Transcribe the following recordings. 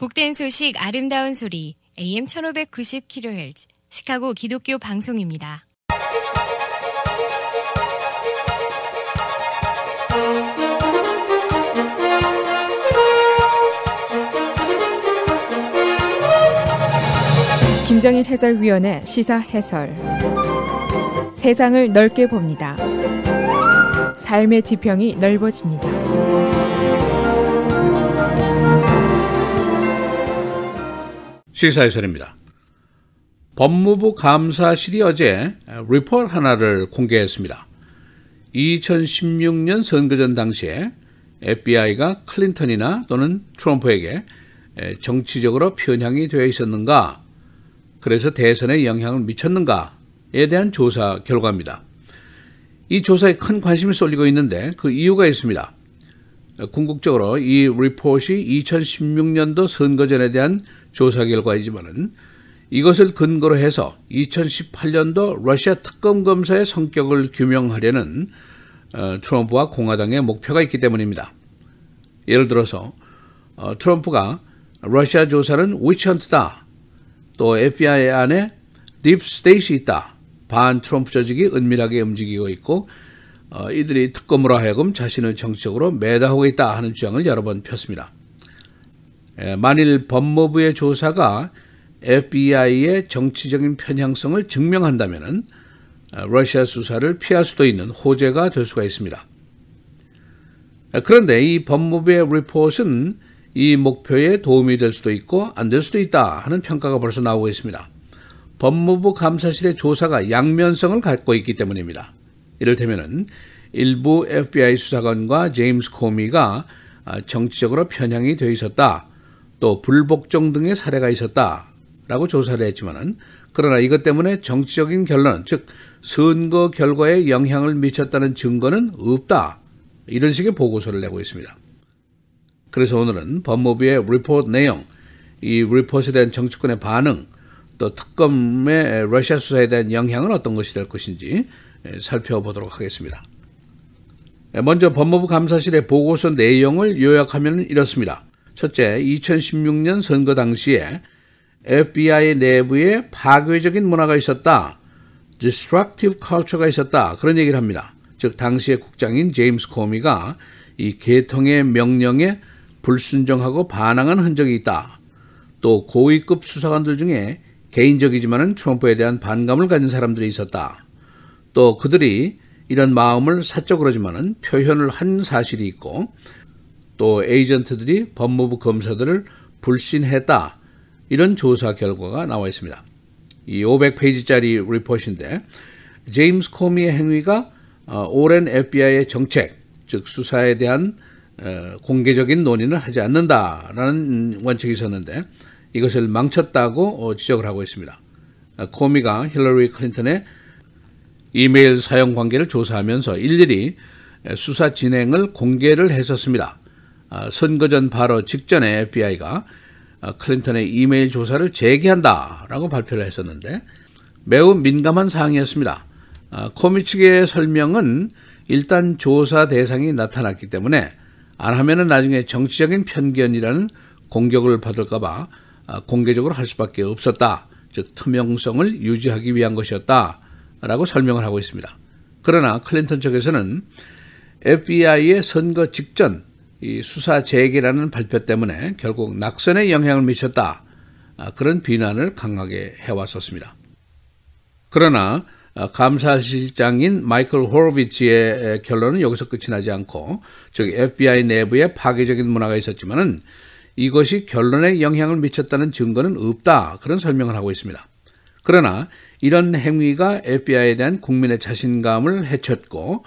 복된 소식 아름다운 소리 AM 1590kHz 시카고 기독교 방송입니다. 김정일 해설위원의 시사 해설. 세상을 넓게 봅니다. 삶의 지평이 넓어집니다. 시사 해설입니다. 법무부 감사실이 어제 리포트 하나를 공개했습니다. 2016년 선거전 당시에 FBI가 클린턴이나 또는 트럼프에게 정치적으로 편향이 되어 있었는가, 그래서 대선에 영향을 미쳤는가에 대한 조사 결과입니다. 이 조사에 큰 관심이 쏠리고 있는데 그 이유가 있습니다. 궁극적으로 이 리포트이 2016년도 선거전에 대한 조사 결과이지만은 이것을 근거로 해서 2018년도 러시아 특검 검사의 성격을 규명하려는 트럼프와 공화당의 목표가 있기 때문입니다. 예를 들어서 트럼프가 러시아 조사는 위치헌트다, 또 FBI 안에 딥스테이트이 있다, 반 트럼프 조직이 은밀하게 움직이고 있고 이들이 특검으로 하여금 자신을 정치적으로 매다하고 있다 하는 주장을 여러 번 폈습니다. 만일 법무부의 조사가 FBI의 정치적인 편향성을 증명한다면 러시아 수사를 피할 수도 있는 호재가 될 수가 있습니다. 그런데 이 법무부의 리포트는 이 목표에 도움이 될 수도 있고 안 될 수도 있다 하는 평가가 벌써 나오고 있습니다. 법무부 감사실의 조사가 양면성을 갖고 있기 때문입니다. 이를테면 일부 FBI 수사관과 제임스 코미가 정치적으로 편향이 되어 있었다, 또 불복종 등의 사례가 있었다라고 조사를 했지만은, 그러나 이것 때문에 정치적인 결론, 즉 선거 결과에 영향을 미쳤다는 증거는 없다, 이런 식의 보고서를 내고 있습니다. 그래서 오늘은 법무부의 리포트 내용, 이 리포트에 대한 정치권의 반응, 또 특검의 러시아 수사에 대한 영향은 어떤 것이 될 것인지 살펴보도록 하겠습니다. 먼저 법무부 감사실의 보고서 내용을 요약하면 이렇습니다. 첫째, 2016년 선거 당시에 FBI 내부에 파괴적인 문화가 있었다, destructive culture가 있었다, 그런 얘기를 합니다. 즉 당시의 국장인 제임스 코미가 이 계통의 명령에 불순종하고 반항한 흔적이 있다, 또 고위급 수사관들 중에 개인적이지만은 트럼프에 대한 반감을 가진 사람들이 있었다, 또 그들이 이런 마음을 사적으로지만은 표현을 한 사실이 있고, 또 에이전트들이 법무부 검사들을 불신했다, 이런 조사 결과가 나와 있습니다. 이 500페이지짜리 리포트인데 제임스 코미의 행위가 오랜 FBI의 정책, 즉 수사에 대한 공개적인 논의는 하지 않는다라는 원칙이 있었는데 이것을 망쳤다고 지적을 하고 있습니다. 코미가 힐러리 클린턴의 이메일 사용 관계를 조사하면서 일일이 수사 진행을 공개를 했었습니다. 선거전 바로 직전에 FBI가 클린턴의 이메일 조사를 재개한다라고 발표를 했었는데 매우 민감한 사항이었습니다. 코미 측의 설명은 일단 조사 대상이 나타났기 때문에 안 하면은 나중에 정치적인 편견이라는 공격을 받을까 봐 공개적으로 할 수밖에 없었다, 즉 투명성을 유지하기 위한 것이었다 라고 설명을 하고 있습니다. 그러나 클린턴 측에서는 FBI의 선거 직전 이 수사 재개라는 발표 때문에 결국 낙선에 영향을 미쳤다, 그런 비난을 강하게 해왔었습니다. 그러나 감사실장인 마이클 호로비츠의 결론은 여기서 끝이 나지 않고, 즉 FBI 내부에 파괴적인 문화가 있었지만은 이것이 결론에 영향을 미쳤다는 증거는 없다, 그런 설명을 하고 있습니다. 그러나 이런 행위가 FBI에 대한 국민의 자신감을 해쳤고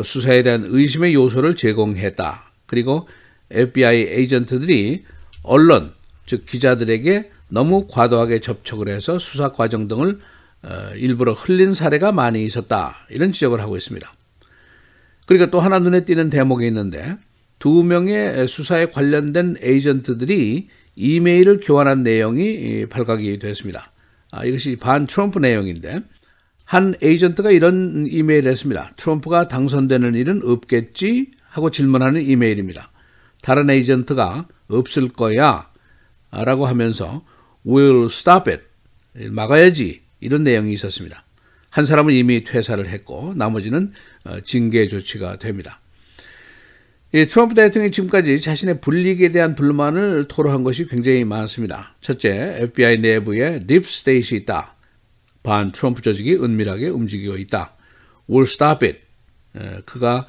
수사에 대한 의심의 요소를 제공했다, 그리고 FBI 에이전트들이 언론, 즉 기자들에게 너무 과도하게 접촉을 해서 수사 과정 등을 일부러 흘린 사례가 많이 있었다, 이런 지적을 하고 있습니다. 그리고 또 하나 눈에 띄는 대목이 있는데 2명의 수사에 관련된 에이전트들이 이메일을 교환한 내용이 발각이 됐습니다. 이것이 반 트럼프 내용인데 한 에이전트가 이런 이메일을 했습니다. 트럼프가 당선되는 일은 없겠지 하고 질문하는 이메일입니다. 다른 에이전트가 없을 거야, 라고 하면서 We'll stop it. 막아야지. 이런 내용이 있었습니다. 한 사람은 이미 퇴사를 했고 나머지는 징계 조치가 됩니다. 트럼프 대통령이 지금까지 자신의 불이익에 대한 불만을 토로한 것이 굉장히 많습니다. 첫째, FBI 내부에 딥스테이트이 있다. 반 트럼프 조직이 은밀하게 움직이고 있다. We'll stop it. 그가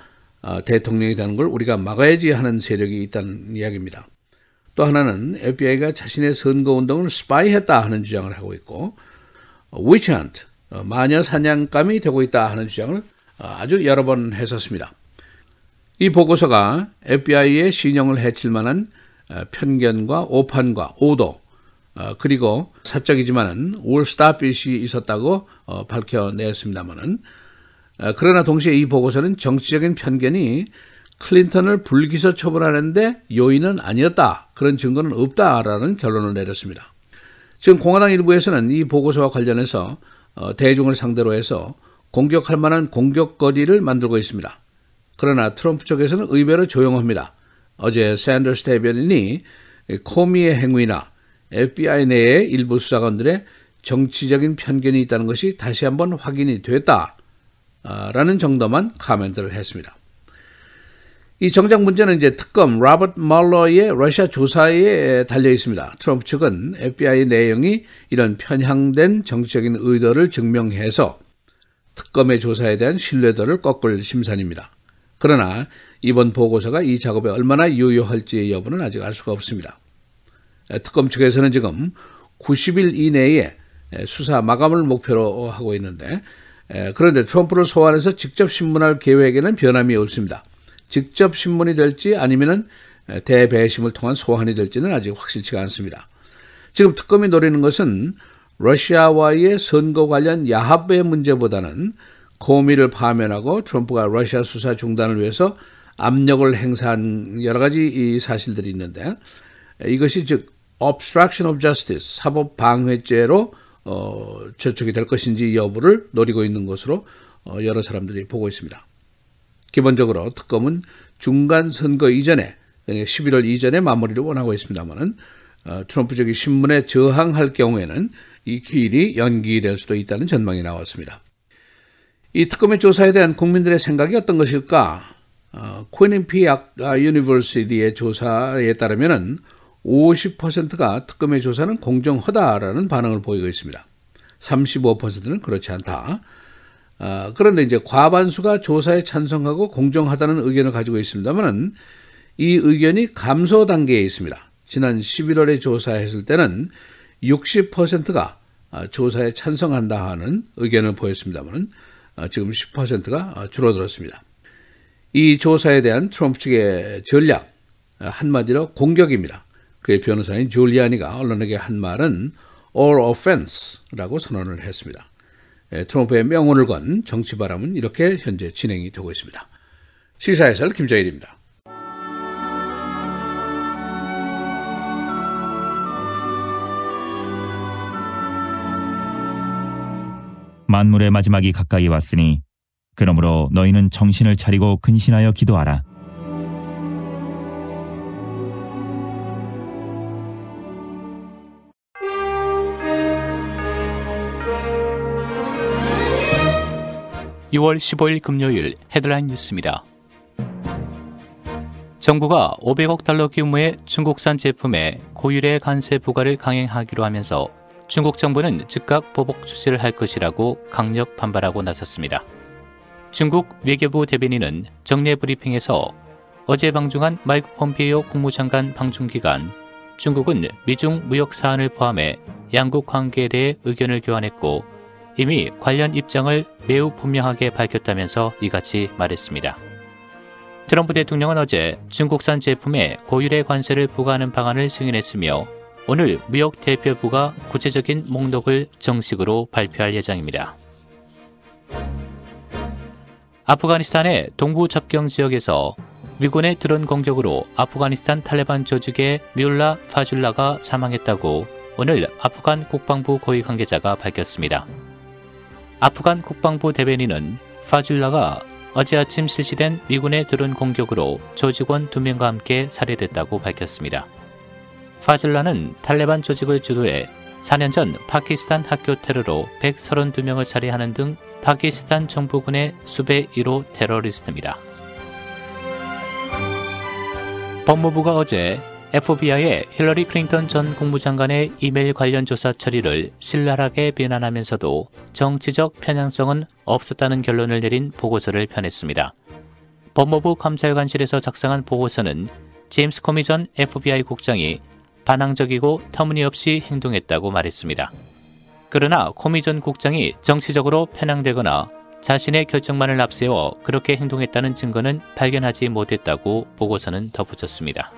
대통령이 되는 걸 우리가 막아야지 하는 세력이 있다는 이야기입니다. 또 하나는 FBI가 자신의 선거운동을 스파이했다 하는 주장을 하고 있고 witch hunt, 마녀 사냥감이 되고 있다 하는 주장을 아주 여러 번 했었습니다. 이 보고서가 FBI의 신용을 해칠 만한 편견과 오판과 오도 그리고 사적이지만은 We'll stop it이 있었다고 밝혀냈습니다만은 그러나 동시에 이 보고서는 정치적인 편견이 클린턴을 불기소 처벌하는데 요인은 아니었다. 그런 증거는 없다라는 결론을 내렸습니다. 지금 공화당 일부에서는 이 보고서와 관련해서 대중을 상대로 해서 공격할 만한 공격거리를 만들고 있습니다. 그러나 트럼프 쪽에서는 의외로 조용합니다. 어제 샌더스 대변인이 코미의 행위나 FBI 내의 일부 수사관들의 정치적인 편견이 있다는 것이 다시 한번 확인이 됐다라는 정도만 코멘트를 했습니다. 이 정작 문제는 이제 특검 로버트 멀러의 러시아 조사에 달려 있습니다. 트럼프 측은 FBI 내용이 이런 편향된 정치적인 의도를 증명해서 특검의 조사에 대한 신뢰도를 꺾을 심산입니다. 그러나 이번 보고서가 이 작업에 얼마나 유효할지의 여부는 아직 알 수가 없습니다. 특검 측에서는 지금 90일 이내에 수사 마감을 목표로 하고 있는데 그런데 트럼프를 소환해서 직접 신문할 계획에는 변함이 없습니다. 직접 신문이 될지 아니면은 대배심을 통한 소환이 될지는 아직 확실치가 않습니다. 지금 특검이 노리는 것은 러시아와의 선거 관련 야합의 문제보다는 코미를 파면하고 트럼프가 러시아 수사 중단을 위해서 압력을 행사한 여러 가지 이 사실들이 있는데 이것이 즉 obstruction of justice, 사법 방해죄로 저촉이 될 것인지 여부를 노리고 있는 것으로 여러 사람들이 보고 있습니다. 기본적으로 특검은 중간 선거 이전에 11월 이전에 마무리를 원하고 있습니다만은 트럼프 쪽이 신문에 저항할 경우에는 이 기일이 연기될 수도 있다는 전망이 나왔습니다. 이 특검의 조사에 대한 국민들의 생각이 어떤 것일까? 퀸인피악 유니버시티의 조사에 따르면은 50%가 특검의 조사는 공정하다라는 반응을 보이고 있습니다. 35%는 그렇지 않다. 그런데 이제 과반수가 조사에 찬성하고 공정하다는 의견을 가지고 있습니다만 이 의견이 감소 단계에 있습니다. 지난 11월에 조사했을 때는 60%가 조사에 찬성한다 하는 의견을 보였습니다만 지금 10%가 줄어들었습니다. 이 조사에 대한 트럼프 측의 전략, 한마디로 공격입니다. 그의 변호사인 줄리아니가 언론에게 한 말은 all offense라고 선언을 했습니다. 트럼프의 명운을 건 정치 바람은 이렇게 현재 진행이 되고 있습니다. 시사해설 김정일입니다. 만물의 마지막이 가까이 왔으니 그러므로 너희는 정신을 차리고 근신하여 기도하라. (6월 15일) 금요일 헤드라인 뉴스입니다. 정부가 500억 달러 규모의 중국산 제품에 고율의 관세 부과를 강행하기로 하면서 중국 정부는 즉각 보복 조치를 할 것이라고 강력 반발하고 나섰습니다. 중국 외교부 대변인은 정례 브리핑에서 어제 방중한 마이크 폼페이오 국무장관 방중 기간 중국은 미중 무역 사안을 포함해 양국 관계에 대해 의견을 교환했고 이미 관련 입장을 매우 분명하게 밝혔다면서 이같이 말했습니다. 트럼프 대통령은 어제 중국산 제품에 고율의 관세를 부과하는 방안을 승인했으며 오늘 무역 대표부가 구체적인 목록을 정식으로 발표할 예정입니다. 아프가니스탄의 동부 접경 지역에서 미군의 드론 공격으로 아프가니스탄 탈레반 조직의 뮬라 파줄라가 사망했다고 오늘 아프간 국방부 고위 관계자가 밝혔습니다. 아프간 국방부 대변인은 파줄라가 어제 아침 실시된 미군의 드론 공격으로 조직원 2명과 함께 살해됐다고 밝혔습니다. 파즐라는 탈레반 조직을 주도해 4년 전 파키스탄 학교 테러로 132명을 살해하는 등 파키스탄 정부군의 수배 1호 테러리스트입니다. 법무부가 어제 FBI의 힐러리 클린턴 전 국무장관의 이메일 관련 조사 처리를 신랄하게 비난하면서도 정치적 편향성은 없었다는 결론을 내린 보고서를 펴냈습니다. 법무부 감찰관실에서 작성한 보고서는 제임스 코미 전 FBI 국장이 반항적이고 터무니없이 행동했다고 말했습니다. 그러나 코미 전 국장이 정치적으로 편향되거나 자신의 결정만을 앞세워 그렇게 행동했다는 증거는 발견하지 못했다고 보고서는 덧붙였습니다.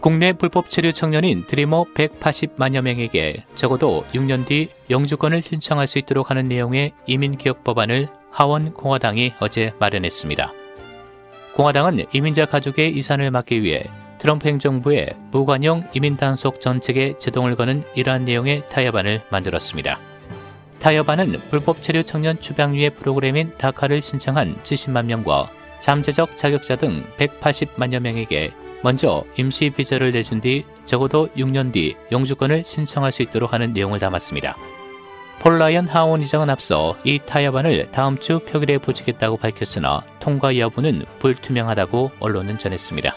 국내 불법 체류 청년인 드리머 180만여 명에게 적어도 6년 뒤 영주권을 신청할 수 있도록 하는 내용의 이민개혁 법안을 하원 공화당이 어제 마련했습니다. 공화당은 이민자 가족의 이산을 막기 위해 트럼프 행정부의 무관용 이민 단속 정책에 제동을 거는 이러한 내용의 타협안을 만들었습니다. 타협안은 불법 체류 청년 추방유예 프로그램인 다카를 신청한 70만 명과 잠재적 자격자 등 180만여 명에게 먼저 임시 비자를 내준 뒤 적어도 6년 뒤 영주권을 신청할 수 있도록 하는 내용을 담았습니다. 폴 라이언 하원 의장은 앞서 이 타협안을 다음 주 표결에 붙이겠다고 밝혔으나 통과 여부는 불투명하다고 언론은 전했습니다.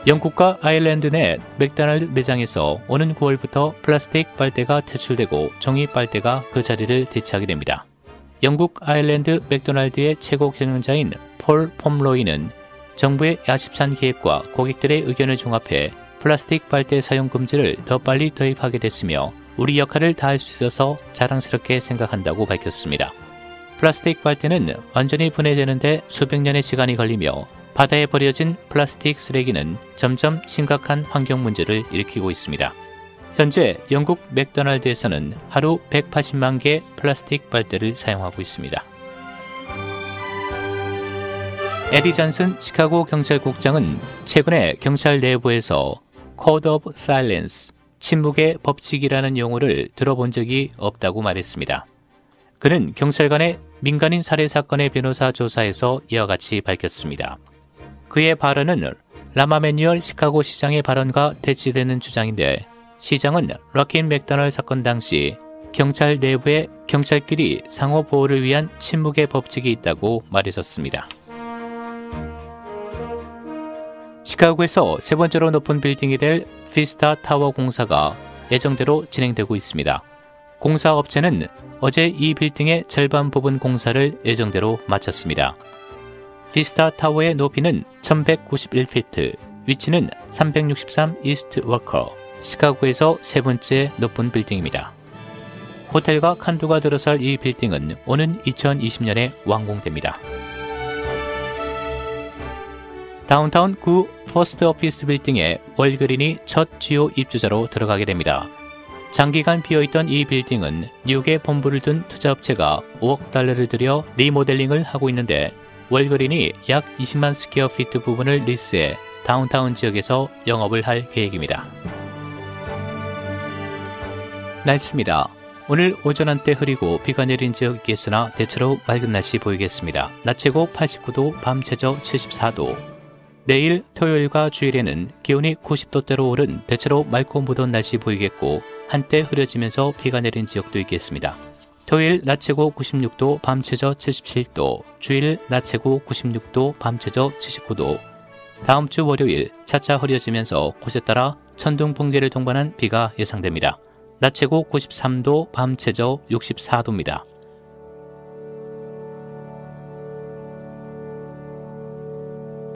영국과 아일랜드 내 맥도날드 매장에서 오는 9월부터 플라스틱 빨대가 퇴출되고 종이 빨대가 그 자리를 대체하게 됩니다. 영국 아일랜드 맥도날드의 최고 경영자인 폴 폼로이는 정부의 야심찬 계획과 고객들의 의견을 종합해 플라스틱 빨대 사용 금지를 더 빨리 도입하게 됐으며 우리 역할을 다할 수 있어서 자랑스럽게 생각한다고 밝혔습니다. 플라스틱 빨대는 완전히 분해되는데 수백 년의 시간이 걸리며 바다에 버려진 플라스틱 쓰레기는 점점 심각한 환경 문제를 일으키고 있습니다. 현재 영국 맥도날드에서는 하루 180만 개의 플라스틱 빨대를 사용하고 있습니다. 에디 존슨 시카고 경찰국장은 최근에 경찰 내부에서 Code of Silence, 침묵의 법칙이라는 용어를 들어본 적이 없다고 말했습니다. 그는 경찰관의 민간인 살해 사건의 변호사 조사에서 이와 같이 밝혔습니다. 그의 발언은 라마 매뉴얼 시카고 시장의 발언과 대치되는 주장인데 시장은 럭킨 맥도널드 사건 당시 경찰 내부에 경찰끼리 상호 보호를 위한 침묵의 법칙이 있다고 말했었습니다. 시카고에서 세 번째로 높은 빌딩이 될 피스타 타워 공사가 예정대로 진행되고 있습니다. 공사 업체는 어제 이 빌딩의 절반 부분 공사를 예정대로 마쳤습니다. 피스타 타워의 높이는 1191피트, 위치는 363 이스트 워커, 시카고에서 세 번째 높은 빌딩입니다. 호텔과 칸도가 들어설 이 빌딩은 오는 2020년에 완공됩니다. 다운타운 구 퍼스트 오피스 빌딩에 월그린이 첫 주요 입주자로 들어가게 됩니다. 장기간 비어있던 이 빌딩은 뉴욕에 본부를 둔 투자업체가 5억 달러를 들여 리모델링을 하고 있는데 월그린이 약 20만 스퀘어피트 부분을 리스해 다운타운 지역에서 영업을 할 계획입니다. 날씨입니다. 오늘 오전 한때 흐리고 비가 내린 지역이 있겠으나 대체로 맑은 날씨 보이겠습니다. 낮 최고 89도, 밤 최저 74도. 내일 토요일과 주일에는 기온이 90도대로 오른 대체로 맑고 무더운 날씨 보이겠고 한때 흐려지면서 비가 내린 지역도 있겠습니다. 토요일 낮 최고 96도, 밤 최저 77도, 주일 낮 최고 96도, 밤 최저 79도. 다음 주 월요일 차차 흐려지면서 곳에 따라 천둥 번개를 동반한 비가 예상됩니다. 낮 최고 93도, 밤 최저 64도입니다.